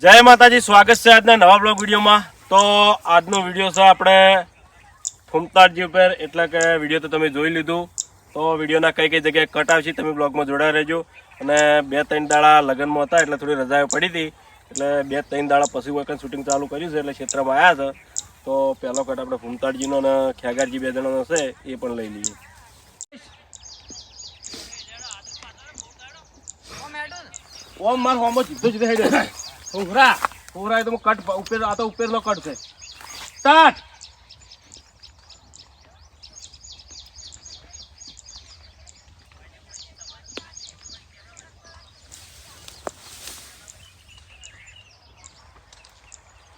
જય માતાજી, સ્વાગત છે આજના નવા બ્લોગ વિડીયોમાં। તો આજનો વિડીયો છે આપણે ફૂમતાળજી ઉપર, એટલે કે વિડીયો તો તમે જોઈ લીધું। તો વિડીયોના કઈ કઈ જગ્યાએ કટ આવશે તમે બ્લોગમાં જોડાઈ રહેજો। અને 2-3 દાડા લગ્નમાં હતા એટલે થોડી રજાઓ પડી હતી, એટલે 2-3 દાડા પછી વખત શૂટિંગ ચાલુ કર્યું છે, એટલે ક્ષેત્રમાં આવ્યા છે। તો પહેલો કટ આપણે ફૂમતાળજીનો અને ખેગારજી 2 જણાનો છે, એ પણ લઈ લઈએ। ઓમ માર હોમો સીધો સીધો હેડે ઉભરા ઉભરા, તો કટ ઉપર આ તો ઉપરનો કટ છે। સ્ટાર્ટ।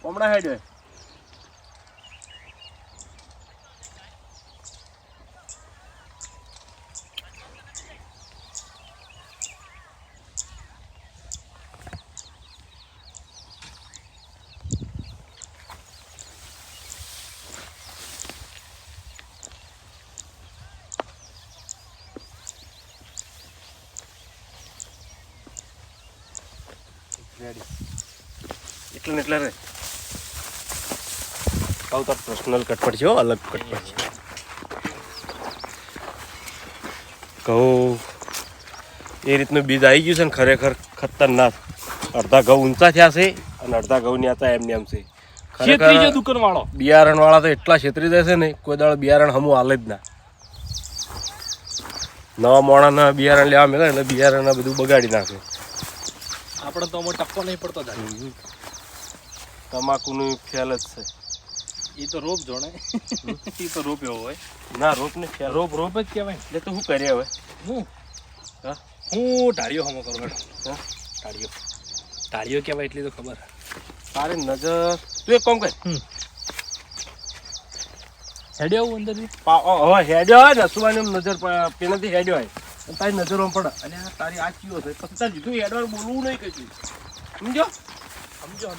હમણાં હેડે એટલે એટલે રે કહું તો પર્સનલ કટ પડશે, અલગ કટ પડશે। ઘઉં એ રીતનું બીજ આવી ગયું છે ને, ખરેખર ખતરનાક। અડધા ઘઉં ઊંચા થયા છે અને અડધા ઘઉં ની આતા એમને એમ છે। ખરેખર દુકાન વાળો બિયારણ વાળા તો એટલા છેતરી જાય છે ને, કોઈ દાડો બિયારણ હમું હાલે જ ના। નવા મોણાના બિયારણ લેવા મેળે એટલે બિયારણ બધું બગાડી નાખે। આપણે તો ટપ્પો નહીં પડતો તમાકુનું ખ્યાલ જ છે। એ તો રોપ જોણે એ તો રોપ એવો હોય ના, રોપ ને ખ્યાલ, રોપ રોપ જ કહેવાય। એટલે તો શું કરીએ હવે? હું હા હું ઢાળીઓ હમો કરું હેડો। હા ઢાળીઓ કહેવાય એટલી તો ખબર। તારી નજર તું એક કામ કર, હેડ્યો આવું અંદરથી હવે હેડ્યો હોય ને સુવાની નજર પેલાથી હેડ્યો હોય અને તારી નજરો પડે અને તારી આ ચીયો છે, પછી તારે જીધું હેડવાનું બોલવું નહીં કશું, સમજો? સમજો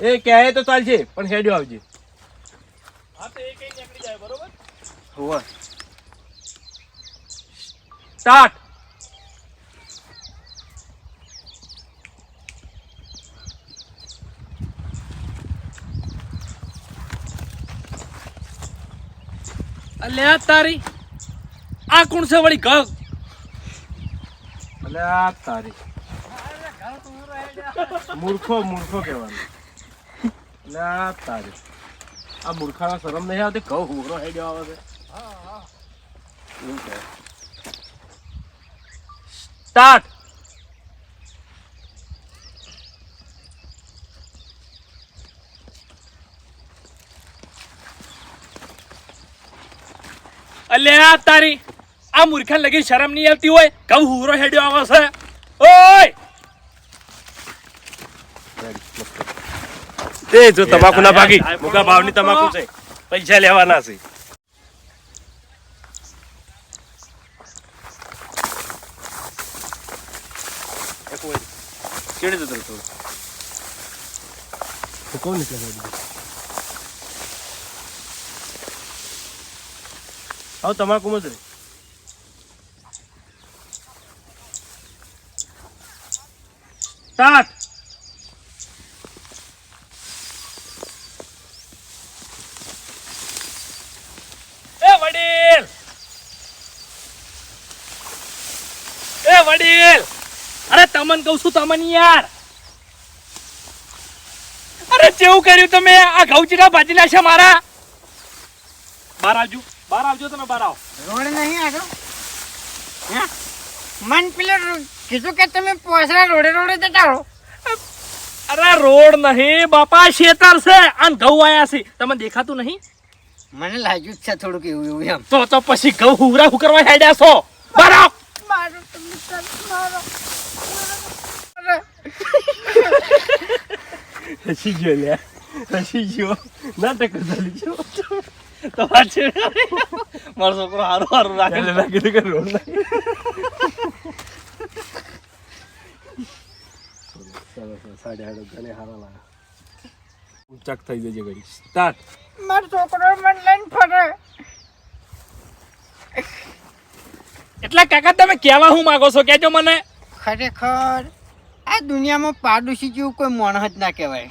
એ કહે તો ચાલશે પણ હેડ્યો આવજે। હા તો એ કઈ નીકળી જાય બરોબર। હોવે સ્ટાર્ટ। અલ્યા તારી આ કોણ છે વળી ઘ એટલે આ તારી મૂર્ખો કહેવાનું। એટલે આ તારી આ મૂર્ખાના શરમ નહીં આવતી? ઘઉં હુંગરો હેડ્યો આવે છે। એવું કહે સ્ટાર્ટ। અલ્યા તારી આ મૂર્ખા લગી શરમ નહીં આવતી હોય? ઘઉં હુરો હેડ્યો આવે છે। ઓય તે જો તમાકુ ના ભાગી, મોટા ભાવની તમાકુ છે, પૈસા લેવાના છે। કેડી જતો થોડું કોણ નીકળે? હા તમાકુ મત રે સ્ટાર્ટ। એ વડીલ અરે તમને કહું છું તમને યાર, અરે કેવું કર્યું તમે? આ ઘઉં ચીડા ભાજી નાખ્યા મારા। બહાર આવજો તમે બહાર આવો। રોડ નહીં આગળ હે મન પેલો કીધું કે તમે પોસરા રોડે જતા રહો। અરે રોડ નહીં બાપા, શેતર છે અને ઘઉં આયા છે, તમને દેખાતું નહીં? મને લાગ્યું જ છે થોડુંક એવું એમ। તો પછી ઘઉં હુરા કરવા હેડ્યા છો? બહાર આવો। મારો તમે મારો હસી ગયો લે, હસી ગયો, નાટક ચાલી ગયો તો પાછું મારો છોકરો હારું રાખે એટલે મેં કીધું કે રોડ ના સાડા 8 ઘણે હારા લાગે। ઊંચાક થઈ જજે ઘડી। સ્ટાર્ટ। મારો છોકરો મને લઈને ફરે। એટલે કાકા તમે કહેવા હું માંગો છો કેજો મને? ખરેખર આ દુનિયામાં પાડોશી જેવું કોઈ માણસ જ ના કહેવાય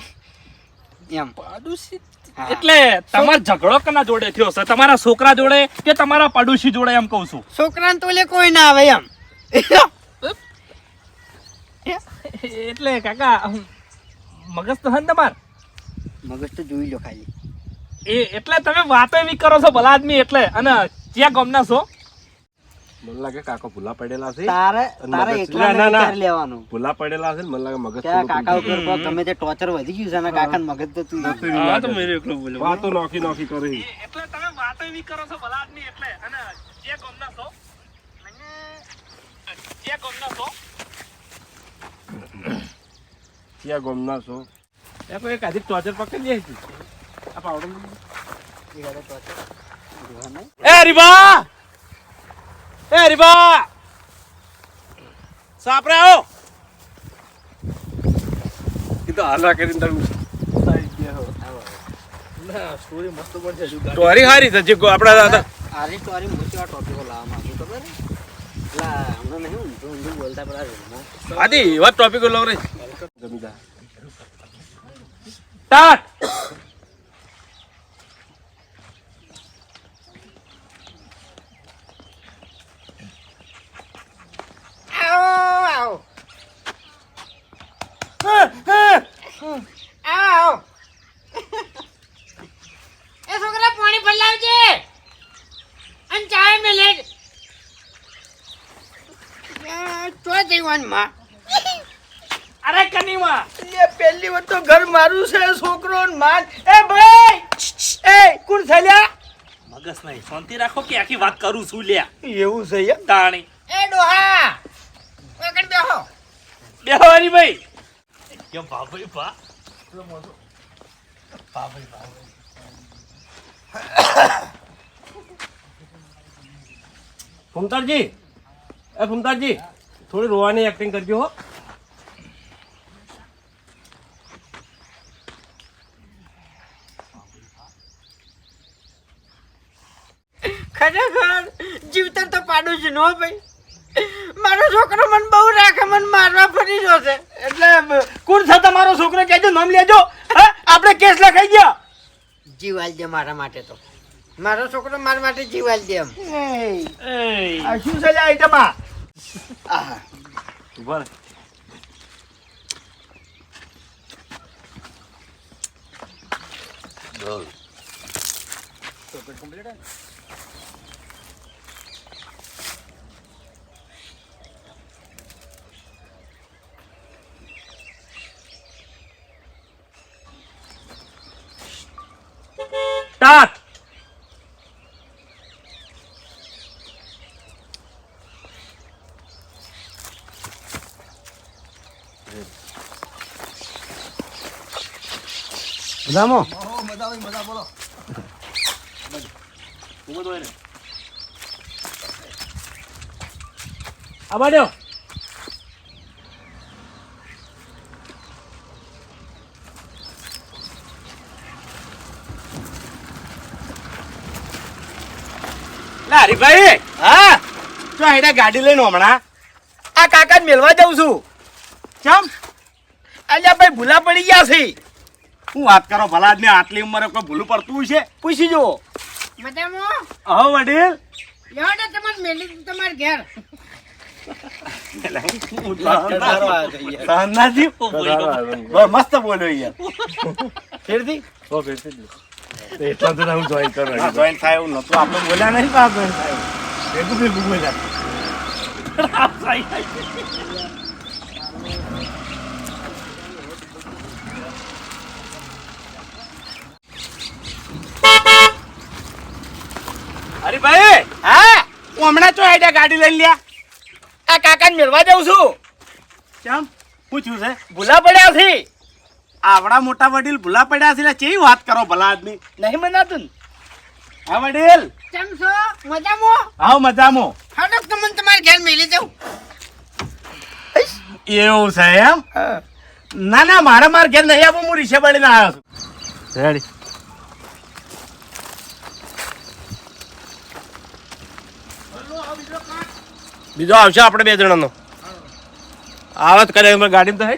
એમ. પાડોશી હા. એટલે તમારો ઝઘડો કના જોડે થયો છે? તમારા છોકરા જોડે કે તમારા પાડોશી જોડે એમ કહું છું? છોકરાને તો લે કોઈ ના આવે એમ. એટલે કાકા મગજ તો હે ને તમાર? મગજ તો જોઈ લો ખાલી. એટલે તમે વાતો એવી કરો છો ભલા આદમી. એટલે અને ક્યાં ગામના છો? મને લાગે કાકા ભૂલા પડેલા છે. તારે તારે મગજ- એકલા ના, ના. વિચાર લેવાનું ભૂલા પડેલા છે ને મને લાગે મગજ કે આ થોડું કાકા પીછું. ઉપર ગમે તે ટોર્ચર વધી ગયું છે ને કાકા મગજ તો તું નથી હા લાગે. તો મેરે એકલો બોલ્યો. વાતો નોખી નોખી કરી. એટલે તમે વાતો એવી કરો છો ભલા આદમી. એટલે અને ક્યાં ગામના છો? ક્યાં ગામના છો? ક્યાં ગમના છો? એ કોઈ કાધી ટોચર પકડી લે છે. આ પાવડો એ હરીબા! એ હરીબા! સાપરે આવો. એ તો હાલા કરીને તમે ના સ્ટોરી મસ્ત બનશે હજુ. ટોરી હારી છે જે આપડા આરી તો આરી મોટી ટોપિકો લાવવા માંગુ ખબર હે? પેલા હમણાં નહીં ઊંધું ઊંધું બોલતા પેલા રૂમમાં આદી એવા ટોપિકો લવ રે જમીદા સ્ટાર્ટ. આવો આવો આવો એ છોકરા પાણી ભરલાવજે અને ચાય મેલે તો જઈવાન માં અરે કનીમાં એ પહેલી વાર તો ઘર મારું છે છોકરો ને માન એ ભાઈ એ કોણ થયા મગજ નહીં શાંતિ રાખો કે આખી વાત કરું છું લ્યા. એવું છે એમ તાણી એ ડોહા ઓકણ બેહો બેહો હરીભાઈ. કેમ બાભાઈ બા? ફુમતારજી એ ફુમતારજી થોડી રોવાની એક્ટિંગ કરજો હો. ખરેખર જીવતર તો પાડું છું નો ભાઈ મારો છોકરો મને બહુ રાખે મને મારવા ફરી રહ્યો છે એટલે કોણ છે તમારો છોકરો? કહેજો નામ લેજો. હા આપણે કેસ લખાઈ ગયા. જીવાલ દે મારા માટે તો મારો છોકરો મારા માટે જીવાલ દે એમ આ શું છે લ્યા આઈટમ આ? આહા ઉભા રહે. સ્ટાર્ટ. મજામાં આ બાડ્યો. લા હરીભાઈ, હા જો આઈડા ગાડી લઈને હમણાં આ કાકા મેળવા જાઉં છું. ચમ અલ્યા ભાઈ ભૂલા પડી ગયા છે. હું વાત કરો ભલા આદમી આટલી ઉંમરે કોઈ ભૂલું પડતું છે? પૂછી જુઓ. મજામાં અહો વડીલ, લેવો ને તમને મેલી તમાર ઘેર સાંજનાથી બહુ મસ્ત બોલ્યો યાર. ફેરથી હો ફેરથી જ લો. તો એટલા તો હું જોઈન કરું હા, જોઈન થાય એવું નતું. આપણે બોલ્યા નહીં પણ જોઈન થાય એવું. ભેગું ભેગું બોલ્યા. હરીભાઈ, હા હું હમણાં તો આઈડિયા ગાડી લઈ લ્યા. આ કાકાને મેળવા જાઉં છું. ચમ પૂછ્યું છે ભૂલા પડ્યા છે. આવડા મોટા વડીલ ભૂલા પડ્યા છે એટલે કેવી વાત કરો ભલા આદમી? નહીં મનાતું ને? હા વડીલ, કેમ છો મજામાં હા મજામાં. હડક તમને તમાર ઘેર મેલી જાઉં એવું છે એમ? ના ના, મારા ઘેર નહીં આવું. હું રીક્ષા બળીને આવ્યો છું. રેડી બીજો આવશે આપણે બે જણાનો. આવત કરે એમાં ગાડીમાં તો હે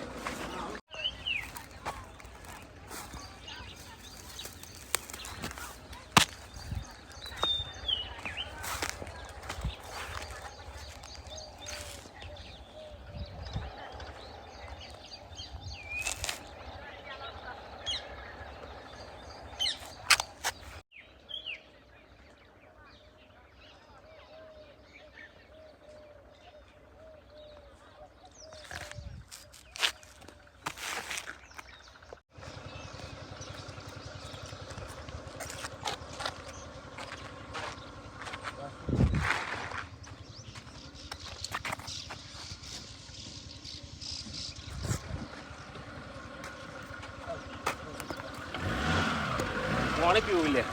પાણી પીવું લે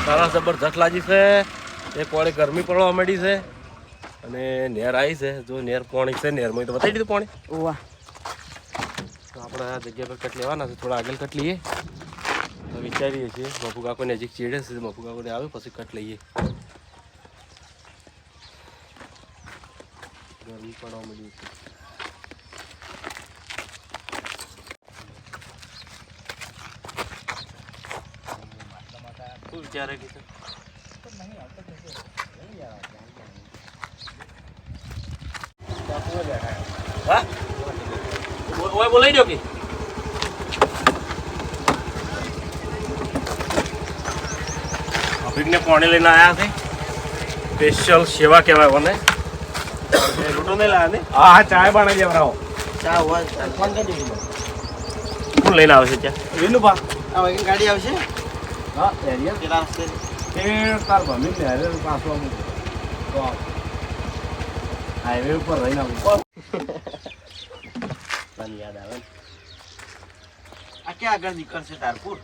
તારા જબરજસ્ત લાગી છે એ પાણી ગરમી પડવા માંડી છે અને નેર આવી છે જો નેર પાણી છે નેરમાં તો બતાવી દીધું પાણી ઓવા તો આપણે આ જગ્યા પર કટ લેવાના છે થોડા આગળ કટ લઈએ તો વિચારીએ છીએ મફુ કાકો નજીક ચીડે છે મફુ કાકોને આવે પછી કટ લઈએ ગરમી પડવા માંડી છે શું વિચારે કે છે હા ઓય બોલાઈ દો કે અભિજને પાણી લઈને આવ્યા છે સ્પેશિયલ સેવા કહેવાય મને લૂંટો નહીં લાવ્યા ને હા ચાય બનાવી દેવરાવો ચા હોય ફોન કરી દેજો કોણ લઈને આવે છે ત્યાં વિનુભા હવે ગાડી આવશે હા એરિયા કેટલા રસ્તે એ તાર ભમી ને હારે પાછો આવું તો હાઈવે ઉપર રહીને આવું મને યાદ આવે ને આ ક્યાં આગળ નીકળશે તારપુર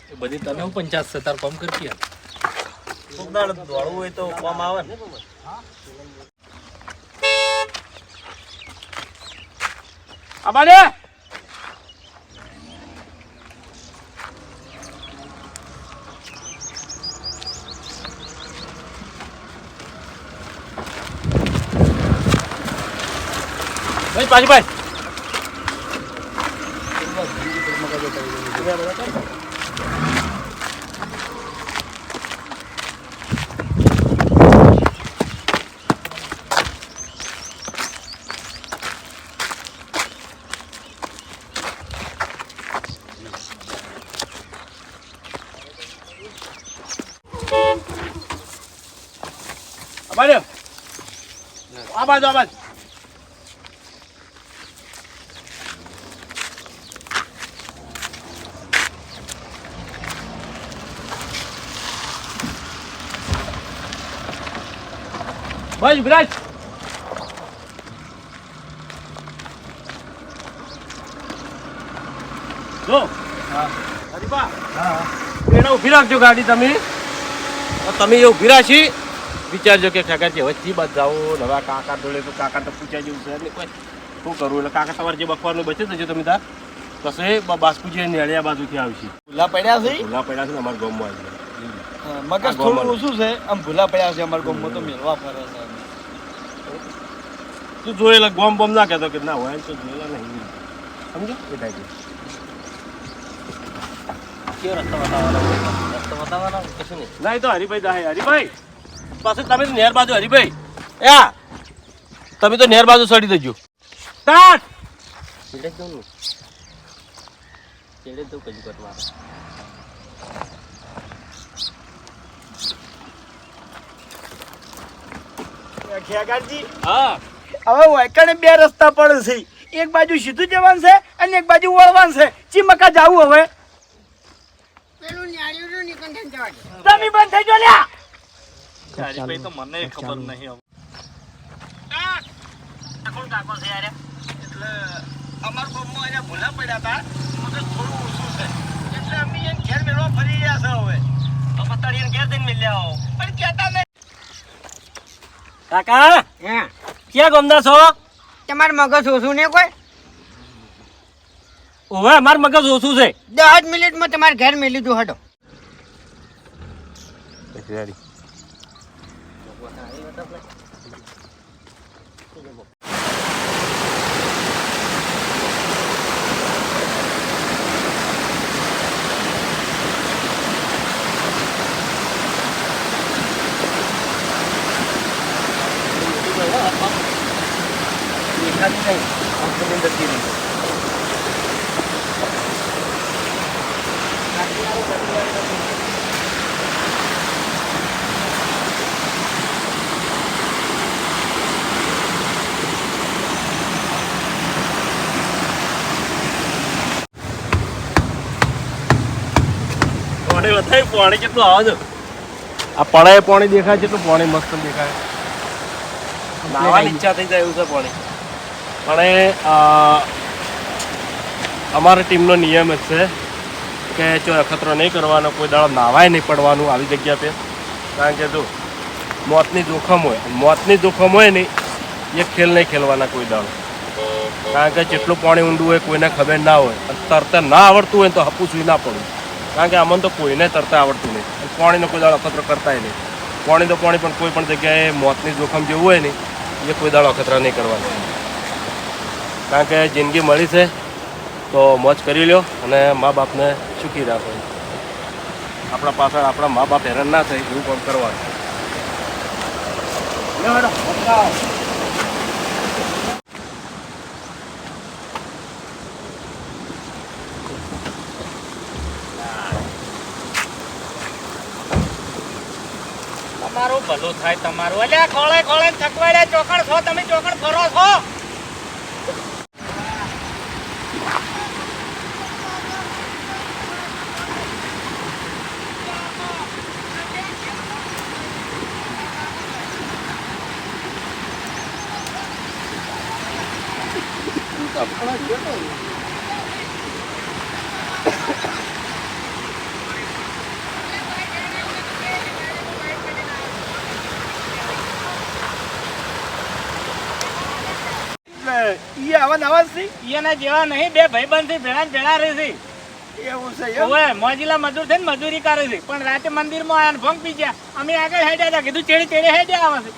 એ બધી તને હું 50 છે તાર કોમ કરતી ઉગદાળ દોડવું હોય તો કોમ આવે ને અમારે ભાઈ પાછી ભાઈ અમારે આ બાજુ ભાઈ વિરાજ જો હરીબા એને ઊભી રાખજો ગાડી તમે તમે એ ઊભી રાખી વિચારજો કે કાકા છે વચ્ચે બાદ જાઓ નવા કાકા જોડે તો કાકા તો પૂછ્યા જેવું છે ને કોઈ શું કરવું એટલે કાકા તમારે જે બખવાનું બચે જજો તમે તાર કશે બાસ્કુજી નેળિયા બાજુથી આવશે ભૂલા પડ્યા છે ભૂલા પડ્યા છે ને અમારા ગામમાં આવી મગજ થોડું ઓછું છે આમ ભૂલા પડ્યા છે અમારા ગામમાં તો મેળવા ફરે છે તું જોયેલા ગોમ બોમ ના કહેતો કે ના હોય એમ તો જોયેલા નહીં સમજો એ ટાઈપે કેવો રસ્તો બતાવવાનો કશું નહીં ના એ તો હરિભાઈ દા હરિભાઈ પાછું તમે તો નેર બાજુ હરિભાઈ યા તમે તો નેર બાજુ સડી દેજો સ્ટાર્ટ ચેડે દઉં ને ચેડે દઉં કજુ કટ મારે ખેગારજી હા હવે વાયકણે બે રસ્તા પડે છે એક બાજુ સીધું જવાનું છે અને એક બાજુ વળવાનું છે ચીમકા જાવું હવે પેલું ન્યાળ્યું નીકળ થઈ જવા તમે બંધ થઈ જો લ્યા હરીભાઈ તો મને ખબર નહીં કોણ કાકો છે યાર એટલે અમાર ગામમાં એને ભૂલા પડ્યા હતા મગજ થોડું ઓછું છે એટલે અમે એને ઘેર મેળવા ફરી રહ્યા છે હવે તો પતાડી એને ઘેર જઈને મિલ્યા આવો પણ કહેતા નહીં કાકા ક્યાં ગમદા છો તમારે મગજ ઓછું ને કોઈ ઓવે અમાર મગજ ઓછું છે 10 મિનિટમાં તમારે ઘેર મેલી દઉં હટો જતી રહી. પાણી બતાવી પાણી કેટલું આવે છે આ પડાય પાણી દેખાય કેટલું પાણી મસ્ત દેખાય નાવાની ઈચ્છા થઈ જાય એવું છે પાણી પણ અમારી ટીમનો નિયમ જ છે કે જો અખતરો નહીં કરવાનો કોઈ દાડો નાવાય નહીં પડવાનું આવી જગ્યા પર કારણ કે જો મોતની જોખમ હોય ને એ ખેલ નહીં ખેલવાના કોઈ દાડો કારણ કે જેટલું પાણી ઊંડું હોય કોઈને ખબર ના હોય અને તરતા ના આવડતું હોય તો હપું સુઈ ના પડવું કારણ કે આમાં તો કોઈને તરતા આવડતું નહીં અને પાણીનો કોઈ દાડો અખતરો કરતાય નહીં પાણી પણ કોઈ પણ જગ્યાએ મોતની જોખમ જેવું હોય ને એ કોઈ દાડો અખતરા નહીં કરવાનો કારણ કે જિંદગી મળી છે તો મોજ કરી લ્યો અને મા બાપને સુખી રાખો આપણા પાછળ આપણા મા બાપ હેરાન ના થાય એવું કામ કરવાનું તમારું ભલું થાય તમારું. અલ્યા ખોળે ખોળે થકવાડ્યા ચોકડ છો તમે, ચોકડ ફરો છો. ઈ આવા નવા છે એના જેવા નહીં, બે ભાઈબંધ ભેળા ને ભેળા રહે છે. એવું છે એમ? ઓવે મોજીલા મજૂર થઈને મજૂરી કરે છે પણ રાતે મંદિરમાં આયા ને ભંગ પી ગયા. અમે આગળ હેડ્યા હતા, કીધું ચેડે ચેડે હેડ્યા આવે છે.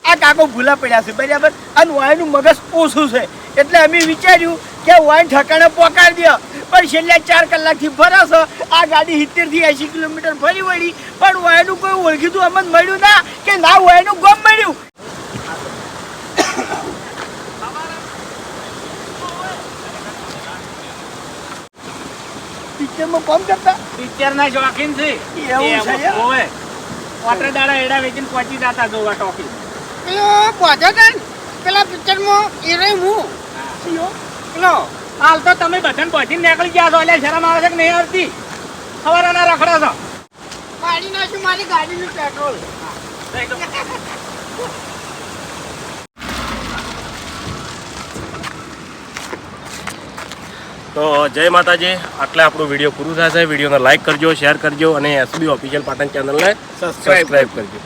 આ કાકો ભૂલા પડ્યા છે બરાબર અને વાયનું મગજ ઓછું છે એટલે અમે વિચાર્યું કે વાયન ઠકાણે પોકાડી દે પણ છેલ્લા 4 કલાકથી ફરે છે આ ગાડી 70 થી 80 કિલોમીટર ફરી વળી પણ વાયનું કોઈ ઓળખીતું અમને મળ્યું ના કે ના વાયનું ગમ મળ્યું. પિક્ચરમાં કોમ કરતા પિક્ચર ના શોખીન છે. એવું છે એમ? ઓવે વાટર દાડા એડા વેચીને પહોંચી જતા જોવા ટોકી. પેલા પિક્ચરમાં હિરોઈન હું પેલો હાલ તો તમે બધાને પહોંચીને નીકળી ગયા છો. એટલે શરમ આવે છે કે નહીં આવતી? સવારના રખડા છો. પાડી નાખ્યું મારી ગાડીનું પેટ્રોલ. તો જય માતાજી આટલે આપણું વિડીયો પૂરું થશે વિડીયોને લાઈક કરજો શેર કરજો અને એસબી ઓફિશિયલ પાટણ ચેનલને સબસ્ક્રાઈબ કરજો.